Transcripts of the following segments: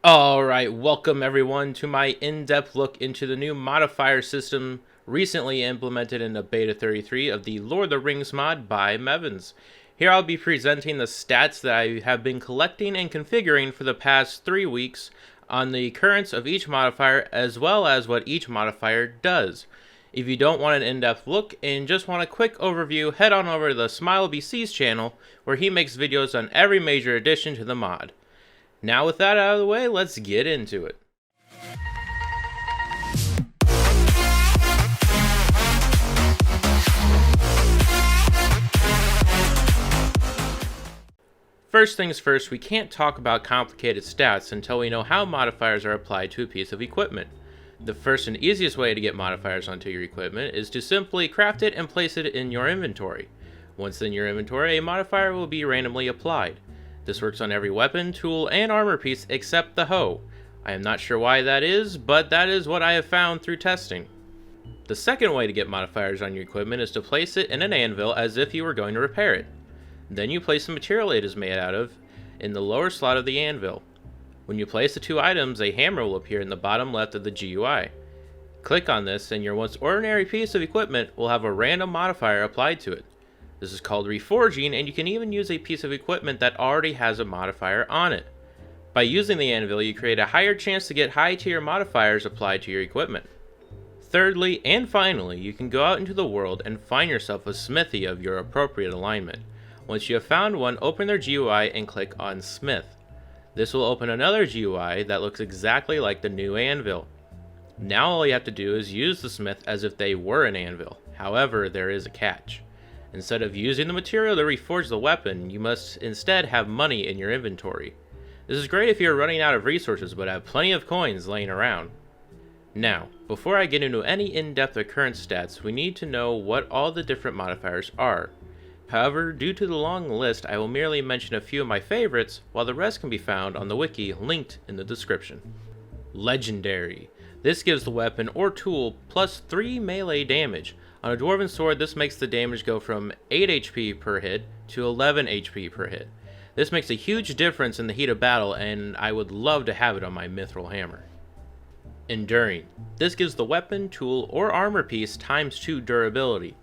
Alright, welcome everyone to my in-depth look into the new modifier system recently implemented in the Beta 33 of the Lord of the Rings mod by MacLeod. Here I'll be presenting the stats that I have been collecting and configuring for the past 3 weeks on the occurrence of each modifier as well as what each modifier does. If you don't want an in-depth look and just want a quick overview, head on over to the SmileBC's channel where he makes videos on every major addition to the mod. Now with that out of the way, let's get into it. First things first, we can't talk about complicated stats until we know how modifiers are applied to a piece of equipment. The first and easiest way to get modifiers onto your equipment is to simply craft it and place it in your inventory. Once in your inventory, a modifier will be randomly applied. This works on every weapon, tool, and armor piece except the hoe. I am not sure why that is, but that is what I have found through testing. The second way to get modifiers on your equipment is to place it in an anvil as if you were going to repair it. Then you place the material it is made out of in the lower slot of the anvil. When you place the two items, a hammer will appear in the bottom left of the GUI. Click on this and your once ordinary piece of equipment will have a random modifier applied to it. This is called reforging, and you can even use a piece of equipment that already has a modifier on it. By using the anvil, you create a higher chance to get high tier modifiers applied to your equipment. Thirdly, and finally, you can go out into the world and find yourself a smithy of your appropriate alignment. Once you have found one, open their GUI and click on Smith. This will open another GUI that looks exactly like the new anvil. Now all you have to do is use the smith as if they were an anvil. However, there is a catch. Instead of using the material to reforge the weapon, you must instead have money in your inventory. This is great if you're running out of resources but have plenty of coins laying around. Now, before I get into any in-depth occurrence stats, we need to know what all the different modifiers are. However, due to the long list, I will merely mention a few of my favorites, while the rest can be found on the wiki linked in the description. Legendary. This gives the weapon or tool plus 3 melee damage. On a dwarven sword, this makes the damage go from 8 HP per hit to 11 HP per hit. This makes a huge difference in the heat of battle, and I would love to have it on my mithril hammer. Enduring. This gives the weapon, tool, or armor piece times 2 durability.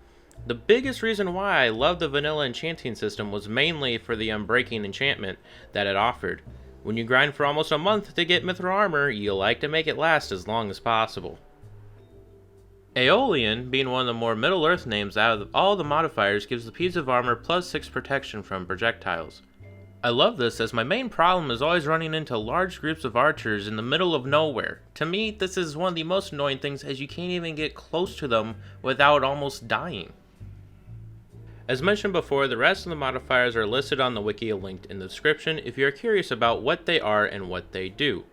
The biggest reason why I loved the vanilla enchanting system was mainly for the unbreaking enchantment that it offered. When you grind for almost a month to get mithril armor, you like to make it last as long as possible. Aeolian, being one of the more Middle-earth names out of all the modifiers, gives the piece of armor plus 6 protection from projectiles. I love this as my main problem is always running into large groups of archers in the middle of nowhere. To me, this is one of the most annoying things as you can't even get close to them without almost dying. As mentioned before, the rest of the modifiers are listed on the wiki linked in the description if you're curious about what they are and what they do.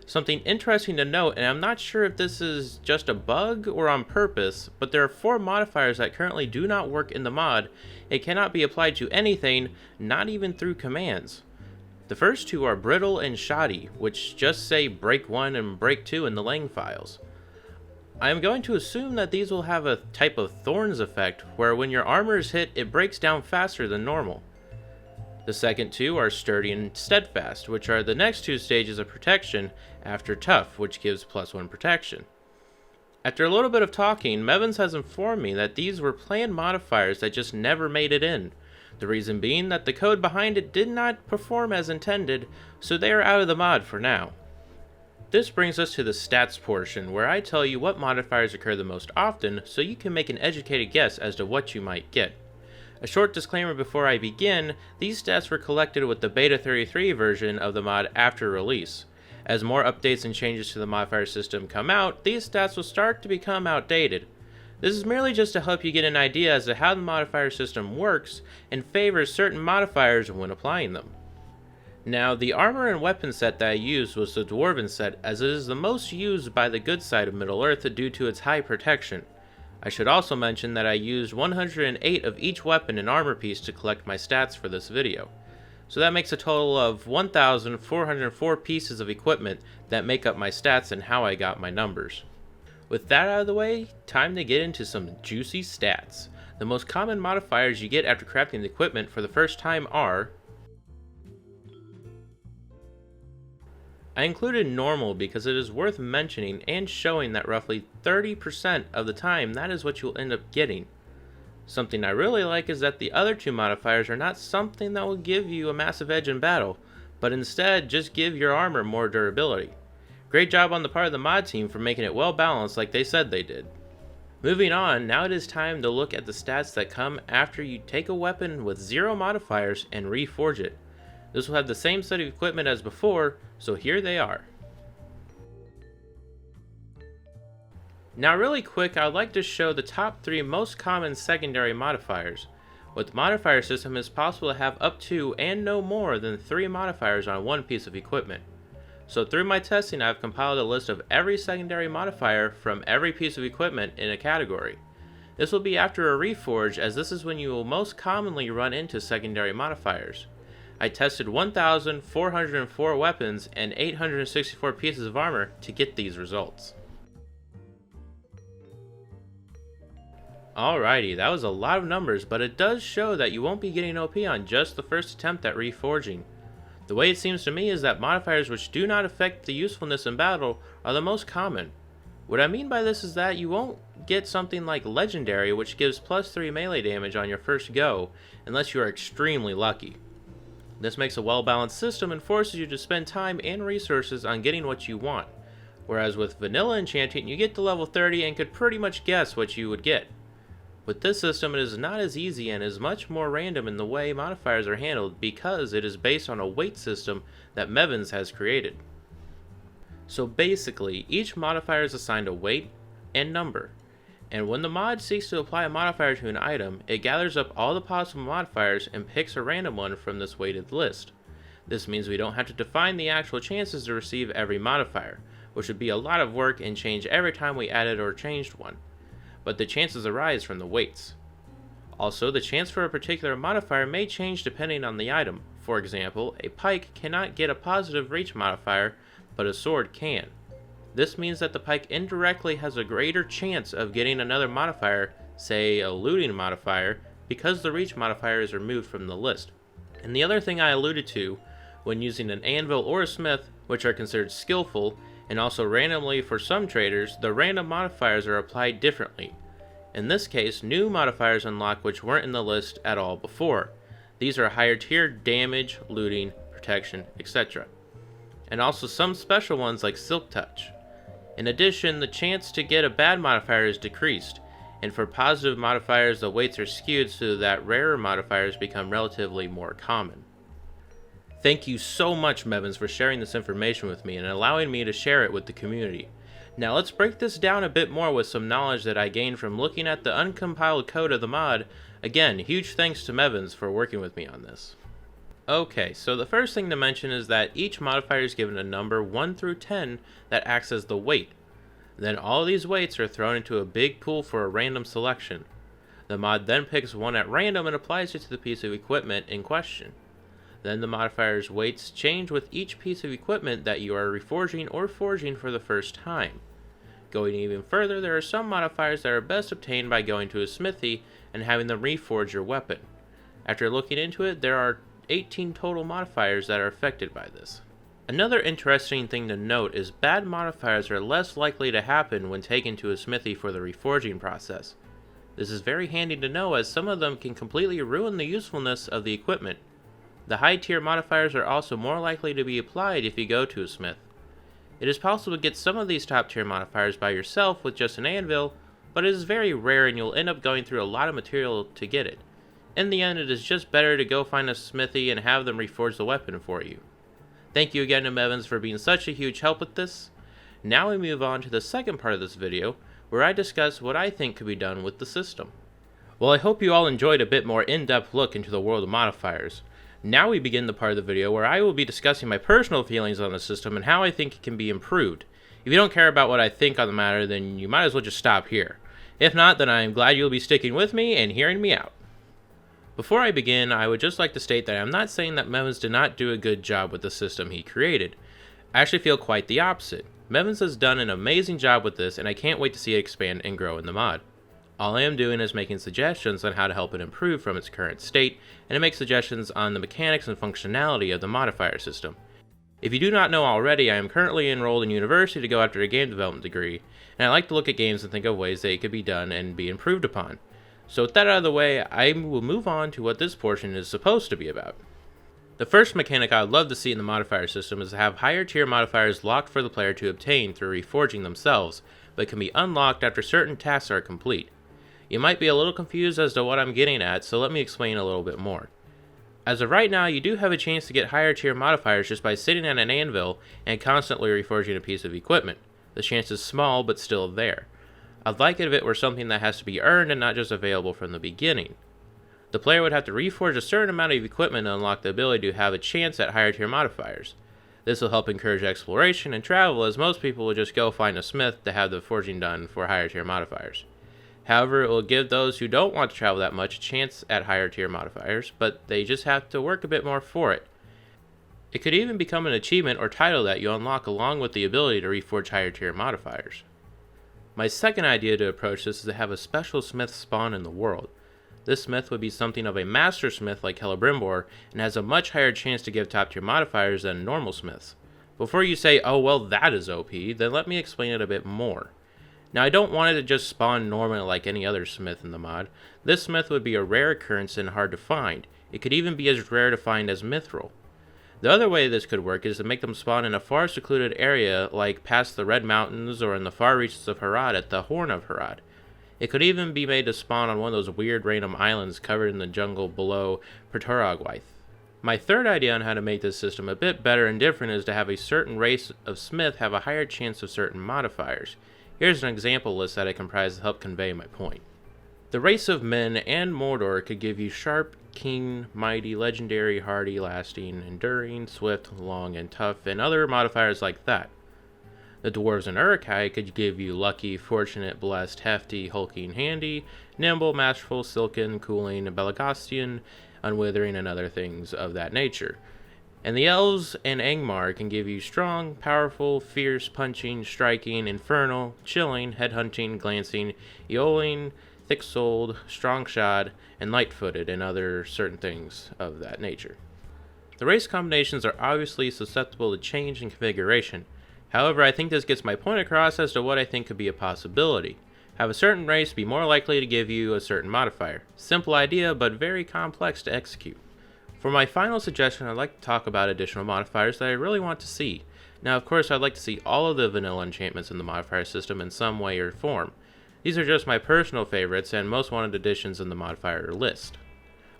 Something interesting to note, and I'm not sure if this is just a bug or on purpose, but there are 4 modifiers that currently do not work in the mod. It cannot be applied to anything, not even through commands. The first 2 are brittle and shoddy, which just say break 1 and break 2 in the lang files. I am going to assume that these will have a type of thorns effect, where when your armor is hit, it breaks down faster than normal. The second 2 are sturdy and steadfast, which are the next 2 stages of protection after tough, which gives plus 1 protection. After a little bit of talking, MacLeod has informed me that these were planned modifiers that just never made it in. The reason being that the code behind it did not perform as intended, so they are out of the mod for now. This brings us to the stats portion, where I tell you what modifiers occur the most often, so you can make an educated guess as to what you might get. A short disclaimer before I begin, these stats were collected with the Beta 33 version of the mod after release. As more updates and changes to the modifier system come out, these stats will start to become outdated. This is merely just to help you get an idea as to how the modifier system works and favors certain modifiers when applying them. Now, the armor and weapon set that I used was the Dwarven set, as it is the most used by the good side of Middle-earth due to its high protection. I should also mention that I used 108 of each weapon and armor piece to collect my stats for this video. So that makes a total of 1,404 pieces of equipment that make up my stats and how I got my numbers. With that out of the way, time to get into some juicy stats. The most common modifiers you get after crafting the equipment for the first time are I included normal because it is worth mentioning and showing that roughly 30% of the time that is what you'll end up getting. Something I really like is that the other two modifiers are not something that will give you a massive edge in battle, but instead just give your armor more durability. Great job on the part of the mod team for making it well balanced like they said they did. Moving on, now it is time to look at the stats that come after you take a weapon with 0 modifiers and reforge it. This will have the same set of equipment as before, so here they are. Now really quick, I would like to show the top 3 most common secondary modifiers. With the modifier system, it is possible to have up to and no more than 3 modifiers on one piece of equipment. So through my testing, I've compiled a list of every secondary modifier from every piece of equipment in a category. This will be after a reforge, as this is when you will most commonly run into secondary modifiers. I tested 1,404 weapons and 864 pieces of armor to get these results. Alrighty, that was a lot of numbers, but it does show that you won't be getting OP on just the first attempt at reforging. The way it seems to me is that modifiers which do not affect the usefulness in battle are the most common. What I mean by this is that you won't get something like Legendary, which gives +3 melee damage on your first go, unless you are extremely lucky. This makes a well-balanced system and forces you to spend time and resources on getting what you want, whereas with vanilla enchanting you get to level 30 and could pretty much guess what you would get. With this system, it is not as easy and is much more random in the way modifiers are handled because it is based on a weight system that MacLeod has created. So basically, each modifier is assigned a weight and number, and when the mod seeks to apply a modifier to an item, it gathers up all the possible modifiers and picks a random one from this weighted list. This means we don't have to define the actual chances to receive every modifier, which would be a lot of work and change every time we added or changed one, but the chances arise from the weights. Also, the chance for a particular modifier may change depending on the item. For example, a pike cannot get a positive reach modifier, but a sword can. This means that the pike indirectly has a greater chance of getting another modifier, say a looting modifier, because the reach modifier is removed from the list. And the other thing I alluded to, when using an anvil or a smith, which are considered skillful, and also randomly for some traders, the random modifiers are applied differently. In this case, new modifiers unlock which weren't in the list at all before. These are higher tier damage, looting, protection, etc. And also some special ones like Silk Touch. In addition, the chance to get a bad modifier is decreased, and for positive modifiers the weights are skewed so that rarer modifiers become relatively more common. Thank you so much, MacLeod, for sharing this information with me and allowing me to share it with the community. Now let's break this down a bit more with some knowledge that I gained from looking at the uncompiled code of the mod. Again, huge thanks to MacLeod for working with me on this. Okay, so the first thing to mention is that each modifier is given a number 1 through 10 that acts as the weight. Then all these weights are thrown into a big pool for a random selection. The mod then picks one at random and applies it to the piece of equipment in question. Then the modifier's weights change with each piece of equipment that you are reforging or forging for the first time. Going even further, there are some modifiers that are best obtained by going to a smithy and having them reforge your weapon. After looking into it, there are 18 total modifiers that are affected by this. Another interesting thing to note is bad modifiers are less likely to happen when taken to a smithy for the reforging process. This is very handy to know as some of them can completely ruin the usefulness of the equipment. The high tier modifiers are also more likely to be applied if you go to a smith. It is possible to get some of these top tier modifiers by yourself with just an anvil, but it is very rare and you'll end up going through a lot of material to get it. In the end, it is just better to go find a smithy and have them reforge the weapon for you. Thank you again to MacLeod for being such a huge help with this. Now we move on to the second part of this video, where I discuss what I think could be done with the system. Well, I hope you all enjoyed a bit more in-depth look into the world of modifiers. Now we begin the part of the video where I will be discussing my personal feelings on the system and how I think it can be improved. If you don't care about what I think on the matter, then you might as well just stop here. If not, then I am glad you'll be sticking with me and hearing me out. Before I begin, I would just like to state that I'm not saying that MacLeod did not do a good job with the system he created. I actually feel quite the opposite. MacLeod has done an amazing job with this, and I can't wait to see it expand and grow in the mod. All I am doing is making suggestions on how to help it improve from its current state, and to make suggestions on the mechanics and functionality of the modifier system. If you do not know already, I am currently enrolled in university to go after a game development degree, and I like to look at games and think of ways they could be done and be improved upon. So with that out of the way, I will move on to what this portion is supposed to be about. The first mechanic I would love to see in the modifier system is to have higher tier modifiers locked for the player to obtain through reforging themselves, but can be unlocked after certain tasks are complete. You might be a little confused as to what I'm getting at, so let me explain a little bit more. As of right now, you do have a chance to get higher tier modifiers just by sitting at an anvil and constantly reforging a piece of equipment. The chance is small, but still there. I'd like it if it were something that has to be earned and not just available from the beginning. The player would have to reforge a certain amount of equipment to unlock the ability to have a chance at higher tier modifiers. This will help encourage exploration and travel, as most people will just go find a smith to have the forging done for higher tier modifiers. However, it will give those who don't want to travel that much a chance at higher tier modifiers, but they just have to work a bit more for it. It could even become an achievement or title that you unlock along with the ability to reforge higher tier modifiers. My second idea to approach this is to have a special smith spawn in the world. This smith would be something of a master smith like Celebrimbor and has a much higher chance to give top tier modifiers than normal smiths. Before you say, oh well that is OP, then let me explain it a bit more. Now I don't want it to just spawn normally like any other smith in the mod. This smith would be a rare occurrence and hard to find. It could even be as rare to find as mithril. The other way this could work is to make them spawn in a far secluded area like past the Red Mountains or in the far reaches of Harad at the Horn of Harad. It could even be made to spawn on one of those weird random islands covered in the jungle below Pertoragwaith. My third idea on how to make this system a bit better and different is to have a certain race of smith have a higher chance of certain modifiers. Here's an example list that I comprise to help convey my point. The race of men and Mordor could give you sharp, keen, mighty, legendary, hardy, lasting, enduring, swift, long, and tough, and other modifiers like that. The dwarves and Uruk-hai could give you lucky, fortunate, blessed, hefty, hulking, handy, nimble, masterful, silken, cooling, Belagostian, unwithering, and other things of that nature. And the elves and Angmar can give you strong, powerful, fierce, punching, striking, infernal, chilling, headhunting, glancing, eoling, thick-souled, strong-shod, and light-footed, and other certain things of that nature. The race combinations are obviously susceptible to change in configuration. However, I think this gets my point across as to what I think could be a possibility. Have a certain race be more likely to give you a certain modifier. Simple idea, but very complex to execute. For my final suggestion, I'd like to talk about additional modifiers that I really want to see. Now, of course, I'd like to see all of the vanilla enchantments in the modifier system in some way or form. These are just my personal favorites and most wanted additions in the modifier list.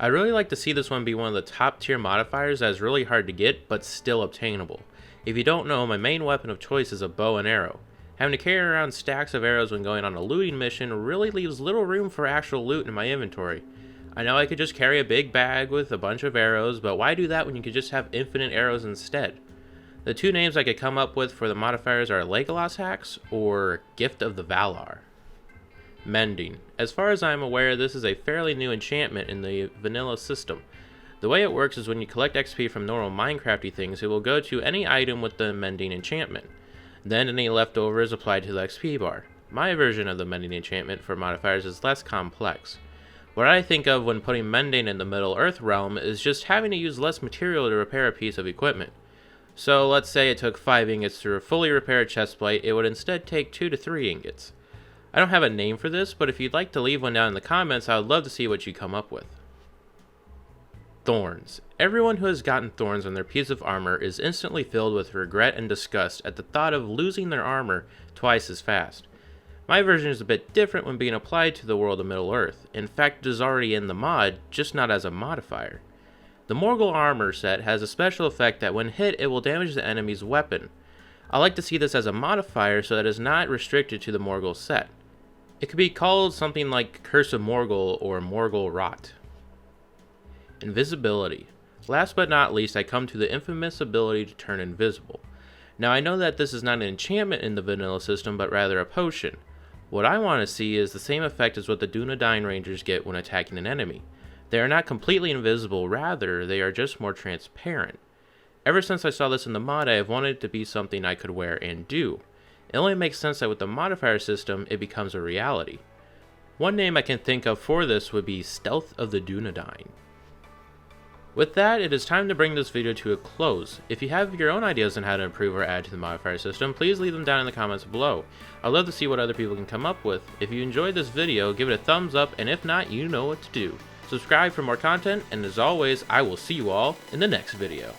I'd really like to see this one be one of the top tier modifiers that is really hard to get, but still obtainable. If you don't know, my main weapon of choice is a bow and arrow. Having to carry around stacks of arrows when going on a looting mission really leaves little room for actual loot in my inventory. I know I could just carry a big bag with a bunch of arrows, but why do that when you could just have infinite arrows instead? The two names I could come up with for the modifiers are Legolas Axe or Gift of the Valar. Mending. As far as I am aware, this is a fairly new enchantment in the vanilla system. The way it works is when you collect XP from normal Minecrafty things, it will go to any item with the mending enchantment. Then any leftover is applied to the XP bar. My version of the mending enchantment for modifiers is less complex. What I think of when putting mending in the Middle Earth realm is just having to use less material to repair a piece of equipment. So let's say it took 5 ingots to fully repair a chestplate, it would instead take 2 to 3 ingots. I don't have a name for this, but if you'd like to leave one down in the comments, I would love to see what you come up with. Thorns. Everyone who has gotten thorns on their piece of armor is instantly filled with regret and disgust at the thought of losing their armor twice as fast. My version is a bit different when being applied to the world of Middle-earth. In fact, it is already in the mod, just not as a modifier. The Morgul armor set has a special effect that when hit, it will damage the enemy's weapon. I like to see this as a modifier so that it is not restricted to the Morgul set. It could be called something like Curse of Morgul or Morgul Rot. Invisibility. Last but not least, I come to the infamous ability to turn invisible. Now I know that this is not an enchantment in the vanilla system, but rather a potion. What I want to see is the same effect as what the Dunedain Rangers get when attacking an enemy. They are not completely invisible, rather they are just more transparent. Ever since I saw this in the mod, I have wanted it to be something I could wear and do. It only makes sense that with the modifier system, it becomes a reality. One name I can think of for this would be Stealth of the Dunedain. With that, it is time to bring this video to a close. If you have your own ideas on how to improve or add to the modifier system, please leave them down in the comments below. I'd love to see what other people can come up with. If you enjoyed this video, give it a thumbs up, and if not, you know what to do. Subscribe for more content, and as always, I will see you all in the next video.